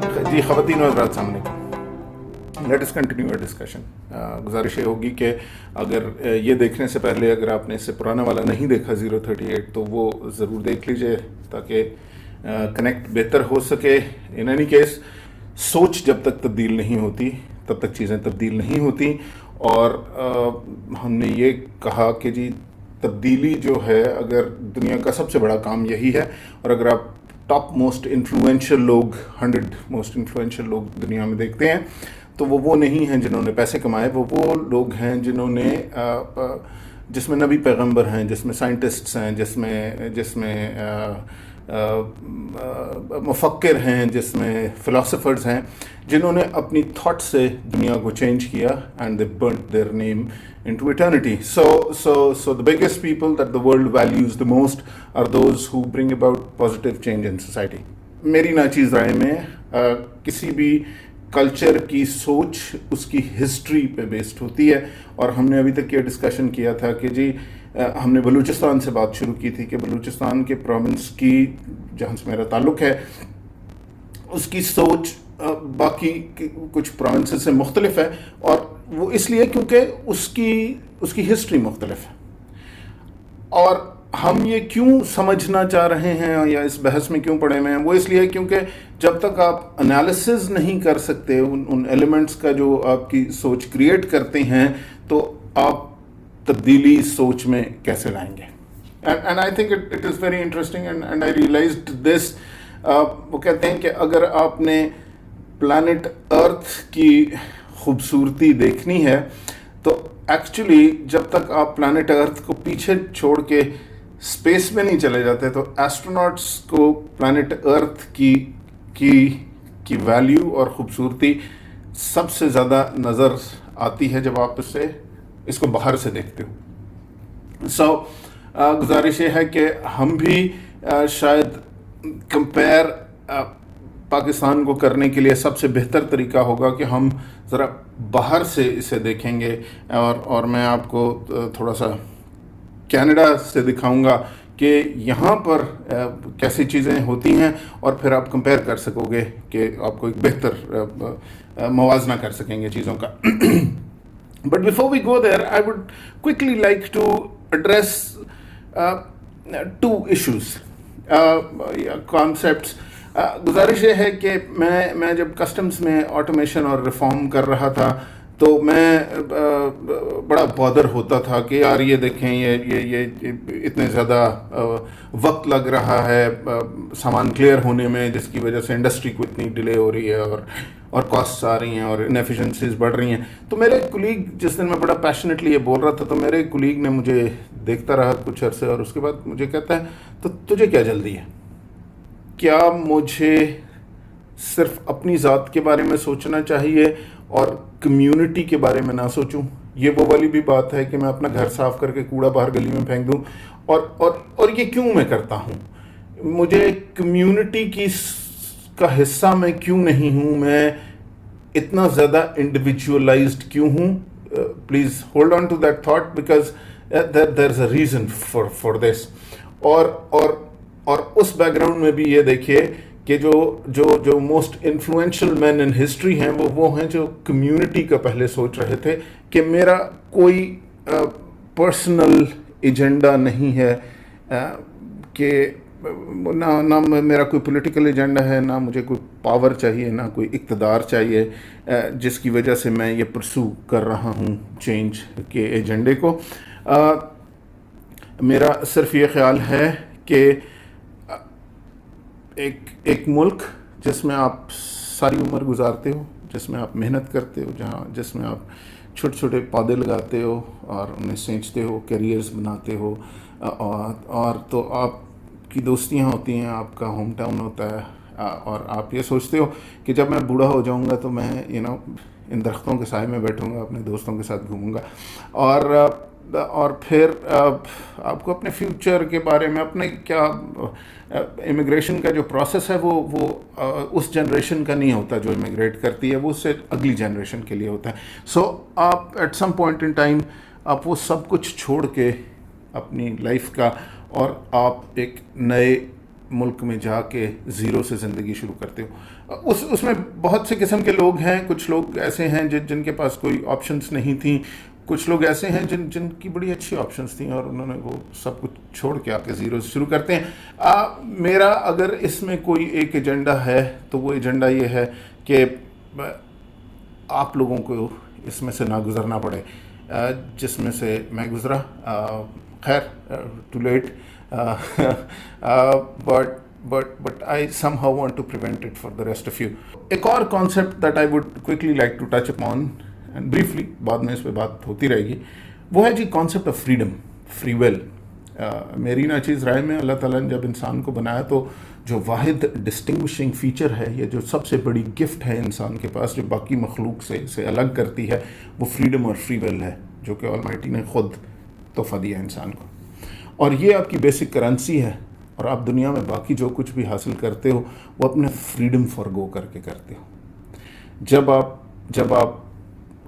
جی خواتین و حضرات السلام علیکم. Let us continue our discussion. گزارش یہ ہوگی کہ اگر یہ دیکھنے سے پہلے اگر آپ نے اس سے پرانا والا نہیں دیکھا 038 تو وہ ضرور دیکھ لیجئے تاکہ کنیکٹ بہتر ہو سکے. ان اینی کیس سوچ جب تک تبدیل نہیں ہوتی تب تک چیزیں تبدیل نہیں ہوتی. اور ہم نے یہ کہا کہ جی تبدیلی جو ہے اگر دنیا کا سب سے بڑا کام یہی ہے. اور اگر آپ ٹاپ موسٹ انفلوئنشل لوگ 100 موسٹ انفلوئنشل لوگ دنیا میں دیکھتے ہیں تو وہ نہیں ہیں جنہوں نے پیسے کمائے. وہ لوگ ہیں جنہوں نے جس میں نبی پیغمبر ہیں, جس میں سائنٹسٹس ہیں, جس میں مفکر ہیں, جس میں فلاسفرز ہیں, جنہوں نے اپنی تھاٹ سے دنیا کو چینج کیا and they burnt their name into eternity. So the biggest people that the world values the most are those who bring about positive change in society. میری ناچیز رائے میں کسی بھی کلچر کی سوچ اس کی ہسٹری پہ بیسڈ ہوتی ہے. اور ہم نے ابھی تک یہ ڈسکشن کیا تھا کہ جی ہم نے بلوچستان سے بات شروع کی تھی کہ بلوچستان کے پروونس کی جہاں سے میرا تعلق ہے اس کی سوچ باقی کچھ پروونسز سے مختلف ہے. اور وہ اس لیے کیونکہ اس کی ہسٹری مختلف ہے. اور ہم یہ کیوں سمجھنا چاہ رہے ہیں یا اس بحث میں کیوں پڑے ہوئے ہیں, وہ اس لیے کیونکہ جب تک آپ انالیسز نہیں کر سکتے ان ایلیمنٹس کا جو آپ کی سوچ کریٹ کرتے ہیں تو آپ تبدیلی سوچ میں کیسے لائیں گے. And I think it is very interesting and I realized this. وہ کہتے ہیں کہ اگر آپ نے پلانٹ ارتھ کی خوبصورتی دیکھنی ہے تو ایکچولی جب تک آپ پلانٹ ارتھ کو پیچھے چھوڑ کے اسپیس میں نہیں چلے جاتے تو ایسٹروناٹس کو پلانٹ ارتھ کی ویلیو اور خوبصورتی سب سے زیادہ نظر آتی ہے جب آپ اس کو باہر سے دیکھتے ہو. گزارش یہ ہے کہ ہم بھی شاید کمپیئر پاکستان کو کرنے کے لیے سب سے بہتر طریقہ ہوگا کہ ہم ذرا باہر سے اسے دیکھیں گے. اور میں آپ کو تھوڑا سا کینیڈا سے دکھاؤں گا کہ یہاں پر کیسی چیزیں ہوتی ہیں اور پھر آپ کمپیئر کر سکو گے کہ آپ کو ایک بہتر موازنہ کر سکیں گے چیزوں کا. But before we go there I would quickly like to address 2 issues concepts. گزارش یہ ہے کہ میں جب کسٹمز میں آٹومیشن اور ریفارم کر رہا تھا تو میں بڑا بادر ہوتا تھا کہ یار یہ دیکھیں یہ اتنے زیادہ وقت لگ رہا ہے سامان کلیئر ہونے میں جس کی وجہ سے انڈسٹری کو اتنی ڈیلے ہو رہی ہے اور کاسٹس آ رہی ہیں اور انیفیشنسیز بڑھ رہی ہیں. تو میرے کولیگ جس دن میں بڑا پیشنیٹلی یہ بول رہا تھا تو میرے کولیگ نے مجھے دیکھتا رہا کچھ عرصے اور اس کے بعد مجھے کہتا ہے تو تجھے کیا جلدی ہے, کیا مجھے صرف اپنی ذات کے بارے میں سوچنا چاہیے اور کمیونٹی کے بارے میں نہ سوچوں. یہ وہ والی بھی بات ہے کہ میں اپنا گھر صاف کر کے کوڑا باہر گلی میں پھینک دوں اور یہ کیوں میں کرتا ہوں, مجھے کمیونٹی کا حصہ میں کیوں نہیں ہوں, میں اتنا زیادہ انڈیویجولائزڈ کیوں ہوں. Please hold on to that thought because there is a reason for this. اور اس بیک گراؤنڈ میں بھی یہ دیکھیے کہ جو most influential men in history ہیں وہ ہیں جو کمیونٹی کا پہلے سوچ رہے تھے کہ میرا کوئی پرسنل ایجنڈا نہیں ہے, کہ نہ میرا کوئی پولیٹیکل ایجنڈا ہے, نہ مجھے کوئی پاور چاہیے, نہ کوئی اقتدار چاہیے جس کی وجہ سے میں یہ پرسو کر رہا ہوں چینج کے ایجنڈے کو. میرا صرف یہ خیال ہے کہ ایک ملک جس میں آپ ساری عمر گزارتے ہو, جس میں آپ محنت کرتے ہو, جس میں آپ چھوٹے چھوٹے پودے لگاتے ہو اور انہیں سینچتے ہو, کیریئرز بناتے ہو, اور تو آپ کی دوستیاں ہوتی ہیں, آپ کا ہوم ٹاؤن ہوتا ہے, اور آپ یہ سوچتے ہو کہ جب میں بوڑھا ہو جاؤں گا تو میں ان درختوں کے سائے میں بیٹھوں گا, اپنے دوستوں کے ساتھ گھوموں گا. اور پھر آپ کو اپنے فیوچر کے بارے میں اپنے کیا امیگریشن کا جو پروسیس ہے وہ اس جنریشن کا نہیں ہوتا جو امیگریٹ کرتی ہے, وہ اس سے اگلی جنریشن کے لیے ہوتا ہے. سو آپ at some point in time آپ وہ سب کچھ چھوڑ کے اپنی لائف کا اور آپ ایک نئے ملک میں جا کے زیرو سے زندگی شروع کرتے ہو. اس میں بہت سے قسم کے لوگ ہیں. کچھ لوگ ایسے ہیں جن کے پاس کوئی آپشنس نہیں تھیں. کچھ لوگ ایسے ہیں جن کی بڑی اچھی آپشنس تھیں اور انہوں نے وہ سب کچھ چھوڑ کے آ کے زیرو سے شروع کرتے ہیں. میرا اگر اس میں کوئی ایک ایجنڈا ہے تو وہ ایجنڈا یہ ہے کہ آپ لوگوں کو اس میں سے نہ گزرنا پڑے جس میں سے میں گزرا. خیر too late but I somehow want to prevent it for the rest of you. ایک اور concept that I would quickly like to touch upon and briefly بعد میں اس پہ بات ہوتی رہے گی, وہ ہے جی concept of freedom, free will. میری ناچیز رائے میں اللہ تعالیٰ نے جب انسان کو بنایا تو جو واحد ڈسٹنگوشنگ فیچر ہے یا جو سب سے بڑی گفٹ ہے انسان کے پاس جو باقی مخلوق سے الگ کرتی ہے وہ فریڈم اور فری ول ہے, جو کہ آلمائٹی نے خود تحفہ دیا انسان کو. اور یہ آپ کی بیسک کرنسی ہے, اور آپ دنیا میں باقی جو کچھ بھی حاصل کرتے ہو وہ اپنے فریڈم فارگو کر کے کرتے ہو. جب آپ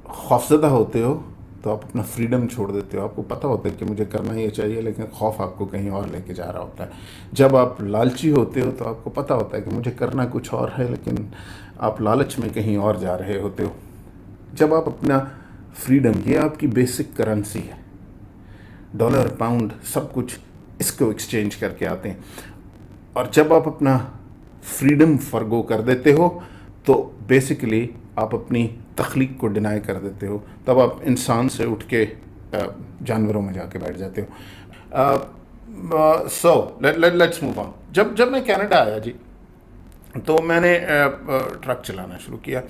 خوفزدہ ہوتے ہو تو آپ اپنا فریڈم چھوڑ دیتے ہو. آپ کو پتہ ہوتا ہے کہ مجھے کرنا یہ چاہیے, لیکن خوف آپ کو کہیں اور لے کے جا رہا ہوتا ہے. جب آپ لالچی ہوتے ہو تو آپ کو پتہ ہوتا ہے کہ مجھے کرنا کچھ اور ہے, لیکن آپ لالچ میں کہیں اور جا رہے ہوتے ہو. جب آپ اپنا فریڈم, یہ آپ کی بیسک کرنسی ہے, ڈالر پاؤنڈ سب کچھ اس کو ایکسچینج کر کے آتے ہیں. اور جب آپ اپنا فریڈم فرگو کر دیتے ہو تو بیسیکلی آپ اپنی تخلیق کو ڈینائی کر دیتے ہو. تب آپ انسان سے اٹھ کے جانوروں میں جا کے بیٹھ جاتے ہو. So let's move on. جب میں کینیڈا آیا جی تو میں نے ٹرک چلانا شروع کیا.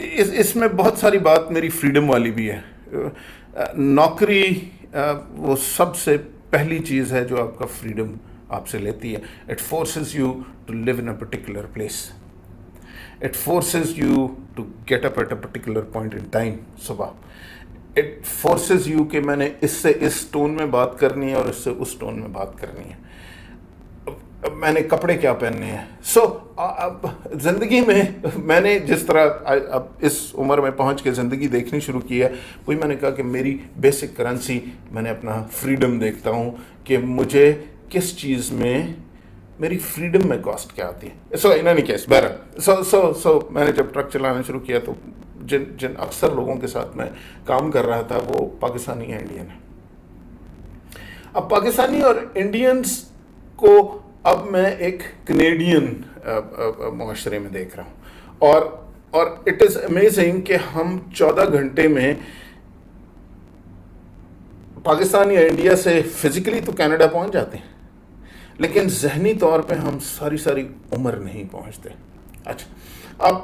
اس میں بہت ساری بات میری فریڈم والی بھی ہے. نوکری وہ سب سے پہلی چیز ہے جو آپ کا فریڈم آپ سے لیتی ہے. It forces you to live in a particular place. It forces you to get up at a particular point in time صبح. اٹ فورسز یو کہ میں نے اس سے اس ٹون میں بات کرنی ہے اور اس سے اس ٹون میں بات کرنی ہے. میں نے کپڑے کیا پہننے ہیں. سو زندگی میں نے جس طرح اب اس عمر میں پہنچ کے زندگی دیکھنی شروع کی ہے, وہی میں نے کہا کہ میری بیسک کرنسی میں نے اپنا فریڈم دیکھتا ہوں کہ مجھے کس چیز میں میری فریڈم میں کاسٹ کیا آتی ہے. سو ان اینی کیس بہرحال سو میں نے جب ٹرک چلانا شروع کیا تو جن اکثر لوگوں کے ساتھ میں کام کر رہا تھا وہ پاکستانی ہیں, انڈین ہیں. اب پاکستانی اور انڈینس کو اب میں ایک کینیڈین معاشرے میں دیکھ رہا ہوں, اور اٹ از امیزنگ کہ ہم 14 گھنٹے میں پاکستان یا انڈیا سے فزیکلی تو کینیڈا پہنچ جاتے ہیں, لیکن ذہنی طور پہ ہم ساری عمر نہیں پہنچتے. اچھا, اب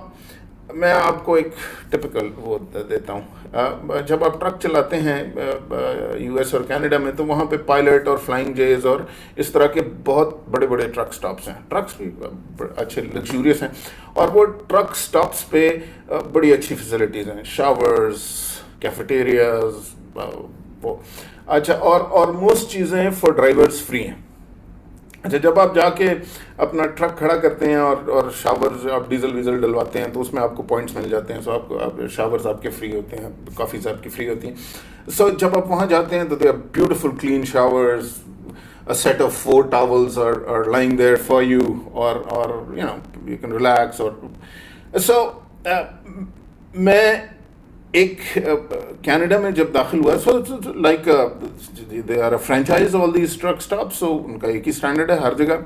میں آپ کو ایک ٹپیکل وہ دیتا ہوں. جب آپ ٹرک چلاتے ہیں یو ایس اور کینیڈا میں تو وہاں پہ پائلٹ اور فلائنگ جیز اور اس طرح کے بہت بڑے ٹرک سٹاپس ہیں. ٹرکس بھی اچھے لگژوریس ہیں, اور وہ ٹرک سٹاپس پہ بڑی اچھی فیسلٹیز ہیں, شاورز, کیفیٹیریاز, اچھا, اور موسٹ چیزیں فار ڈرائیورز فری ہیں. اچھا, جب آپ جا کے اپنا ٹرک کھڑا کرتے ہیں اور شاورز آپ ڈیزل ویزل ڈلواتے ہیں تو اس میں آپ کو پوائنٹس مل جاتے ہیں. سو آپ کو شاورز آپ کے فری ہوتے ہیں, کافیز آپ کی فری ہوتی ہیں. سو جب آپ وہاں جاتے ہیں تو they are beautiful clean showers, a set of 4 towels are lying there for you, or you know, you can relax. Or so میں ایک کینیڈا میں جب داخل ہوا, so like they are a franchise all these truck stop, so ان کا ایک ہی standard ہے ہر جگہ.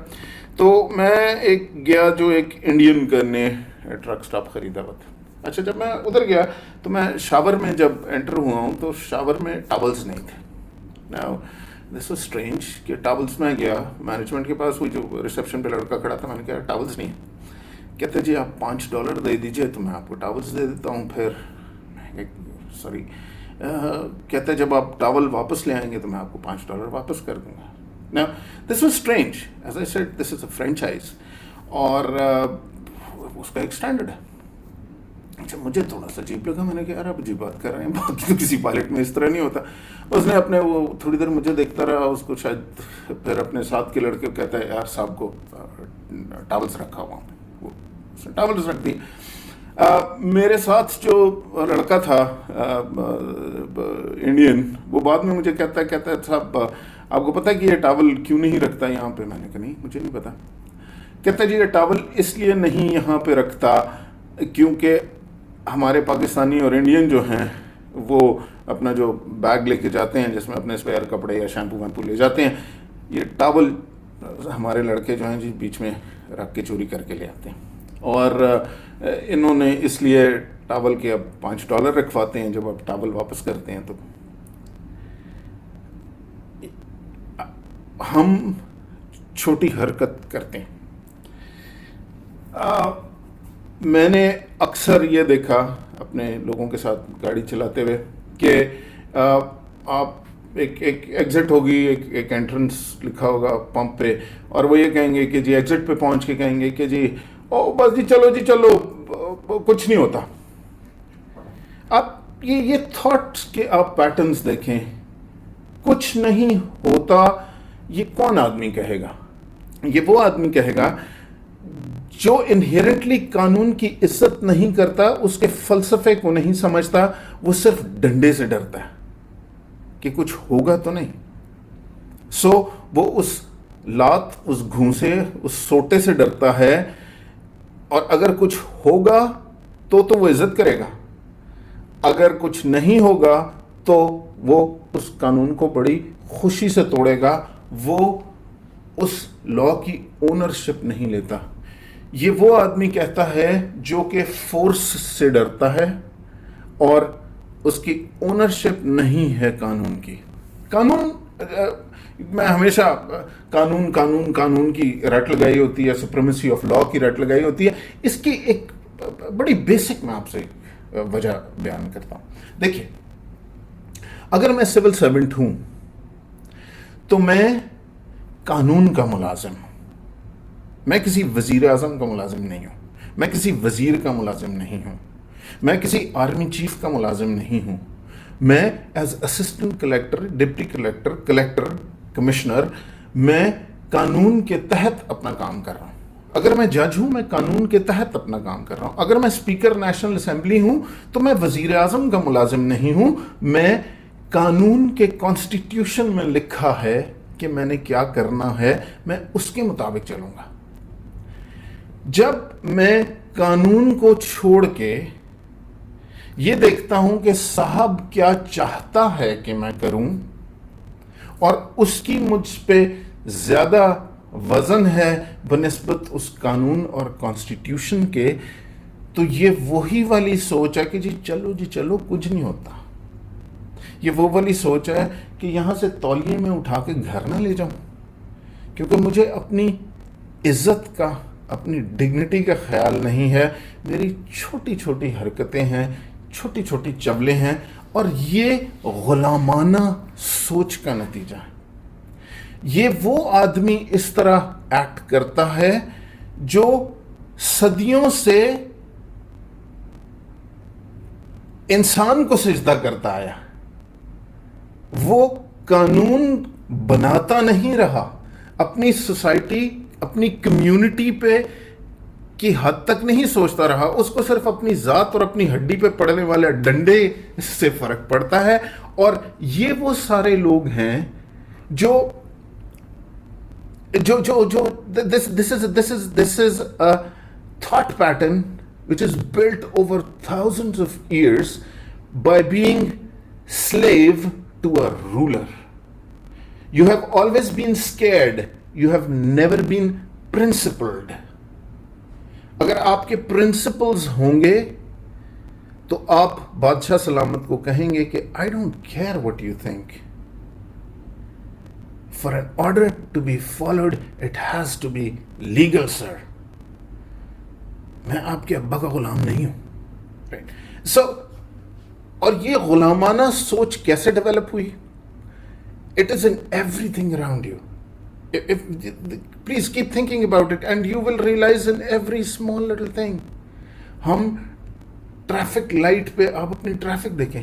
تو میں ایک گیا جو ایک انڈین کرنے ٹرک اسٹاپ خریدا ہوا تھا. اچھا, جب میں ادھر گیا تو میں شاور میں جب انٹر ہوا ہوں تو شاور میں ٹاولز نہیں تھے. Now دس واز اسٹرینج کہ ٹاولز میں گیا مینجمنٹ کے پاس, وہی جو ریسیپشن پہ لڑکا کھڑا تھا, میں نے کہا ٹاولز نہیں. کہتے جی آپ $5 دے دیجیے تو میں آپ کو ٹاولز دے دیتا ہوں. پھر سوری کہتے جب آپ ٹاول واپس لے آئیں گے تو میں آپ کو $5 واپس کر دوں گا. Now this was strange, as I said, this is a franchise, اور اس کا ایک اسٹینڈرڈ ہے. اچھا, مجھے تھوڑا سا عجیب لگا. میں نے کہا یار آپ عجیب بات کر رہے ہیں, باقی تو کسی پائلٹ میں اس طرح نہیں ہوتا. اس نے اپنے وہ تھوڑی دیر مجھے دیکھتا رہا, اس کو شاید پھر اپنے ساتھ کے لڑکے کو کہتا ہے یار صاحب کو ٹاولز رکھا ہوا, وہ اس نے ٹاولز رکھ دی. میرے ساتھ جو لڑکا تھا انڈین, وہ بعد میں مجھے کہتا ہے صاحب آپ کو پتا ہے کہ یہ ٹاول کیوں نہیں رکھتا یہاں پہ؟ میں نے کہا نہیں مجھے نہیں پتا. کہتا جی یہ ٹاول اس لیے نہیں یہاں پہ رکھتا کیونکہ ہمارے پاکستانی اور انڈین جو ہیں وہ اپنا جو بیگ لے کے جاتے ہیں جس میں اپنے اسپیئر کپڑے یا شیمپو ویمپو لے جاتے ہیں, یہ ٹاول ہمارے لڑکے جو ہیں جی بیچ میں رکھ کے چوری کر کے لے آتے ہیں. اور انہوں نے اس لیے ٹاول کے اب $5 رکھواتے ہیں جب آپ ٹاول واپس کرتے ہیں. تو ہم چھوٹی حرکت کرتے ہیں. میں نے اکثر یہ دیکھا اپنے لوگوں کے ساتھ گاڑی چلاتے ہوئے کہ آپ ایک ایگزٹ ہوگی, ایک انٹرنس لکھا ہوگا پمپ پہ, اور وہ یہ کہیں گے کہ جی ایگزٹ پہ پہنچ کے کہیں گے کہ جی او بس جی چلو کچھ نہیں ہوتا. آپ یہ تھاٹس کے آپ پیٹرنز دیکھیں, کچھ نہیں ہوتا, یہ کون آدمی کہے گا؟ یہ وہ آدمی کہے گا جو انہیرنٹلی قانون کی عزت نہیں کرتا, اس کے فلسفے کو نہیں سمجھتا, وہ صرف ڈنڈے سے ڈرتا ہے کہ کچھ ہوگا تو نہیں. سو وہ اس لات, اس گھونسے, اس سوٹے سے ڈرتا ہے, اور اگر کچھ ہوگا تو وہ عزت کرے گا, اگر کچھ نہیں ہوگا تو وہ اس قانون کو بڑی خوشی سے توڑے گا, وہ اس لا کی اونرشپ نہیں لیتا. یہ وہ آدمی کہتا ہے جو کہ فورس سے ڈرتا ہے اور اس کی اونرشپ نہیں ہے قانون کی. قانون, میں ہمیشہ قانون کی رٹ لگائی ہوتی ہے, سپریمیسی آف لا کی رٹ لگائی ہوتی ہے. اس کی ایک بڑی بیسک میں آپ سے وجہ بیان کرتا ہوں. دیکھیے, اگر میں سول سرونٹ ہوں تو میں قانون کا ملازم ہوں. میں کسی وزیر اعظم کا ملازم نہیں ہوں, میں کسی وزیر کا ملازم نہیں ہوں, میں کسی آرمی چیف کا ملازم نہیں ہوں. میں as assistant collector, deputy collector, commissioner, میں قانون کے تحت اپنا کام کر رہا ہوں. اگر میں جج ہوں, میں قانون کے تحت اپنا کام کر رہا ہوں. اگر میں اسپیکر نیشنل اسمبلی ہوں تو میں وزیر اعظم کا ملازم نہیں ہوں. میں قانون کے کانسٹیٹیوشن میں لکھا ہے کہ میں نے کیا کرنا ہے, میں اس کے مطابق چلوں گا. جب میں قانون کو چھوڑ کے یہ دیکھتا ہوں کہ صاحب کیا چاہتا ہے کہ میں کروں, اور اس کی مجھ پہ زیادہ وزن ہے بنسبت اس قانون اور کانسٹیٹیوشن کے, تو یہ وہی والی سوچ ہے کہ جی چلو کچھ نہیں ہوتا. یہ وہ والی سوچ ہے کہ یہاں سے تولیے میں اٹھا کے گھر نہ لے جاؤں, کیونکہ مجھے اپنی عزت کا, اپنی ڈگنیٹی کا خیال نہیں ہے. میری چھوٹی چھوٹی حرکتیں ہیں, چھوٹی چھوٹی چولیں ہیں, اور یہ غلامانہ سوچ کا نتیجہ ہے. یہ وہ آدمی اس طرح ایکٹ کرتا ہے جو صدیوں سے انسان کو سجدہ کرتا آیا. وہ قانون بناتا نہیں رہا, اپنی سوسائٹی, اپنی کمیونٹی پہ کی حد تک نہیں سوچتا رہا. اس کو صرف اپنی ذات اور اپنی ہڈی پہ پڑنے والے ڈنڈے سے فرق پڑتا ہے. اور یہ وہ سارے لوگ ہیں جو this is a thought pattern which is built over thousands of years by being slave to a ruler. You have always been scared. You have never been principled. اگر آپ کے پرنسپلز ہوں گے تو آپ بادشاہ سلامت کو کہیں گے کہ I don't care what you think. For an order to be followed, it has to be legal, sir. میں آپ کے ابا کا غلام نہیں ہوں. So, اور یہ غلامانہ سوچ کیسے ڈیولپ ہوئی؟ It is in everything around you. Please keep thinking about it and you will realize in every small little thing. ہم ٹریفک لائٹ پہ, آپ اپنی ٹریفک دیکھیں,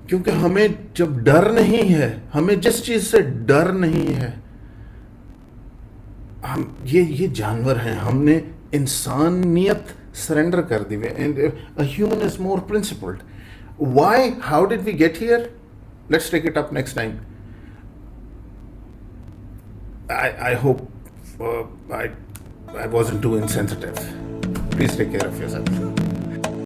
کیونکہ ہمیں جب ڈر نہیں ہے, ہمیں جس چیز سے ڈر نہیں ہے, ہم یہ جانور ہیں, ہم نے انسانیت سرنڈر کر دی ہے. A human is more principled. Why? How did we get here? Let's take it up next time. I hope I wasn't too insensitive. Please take care of yourself.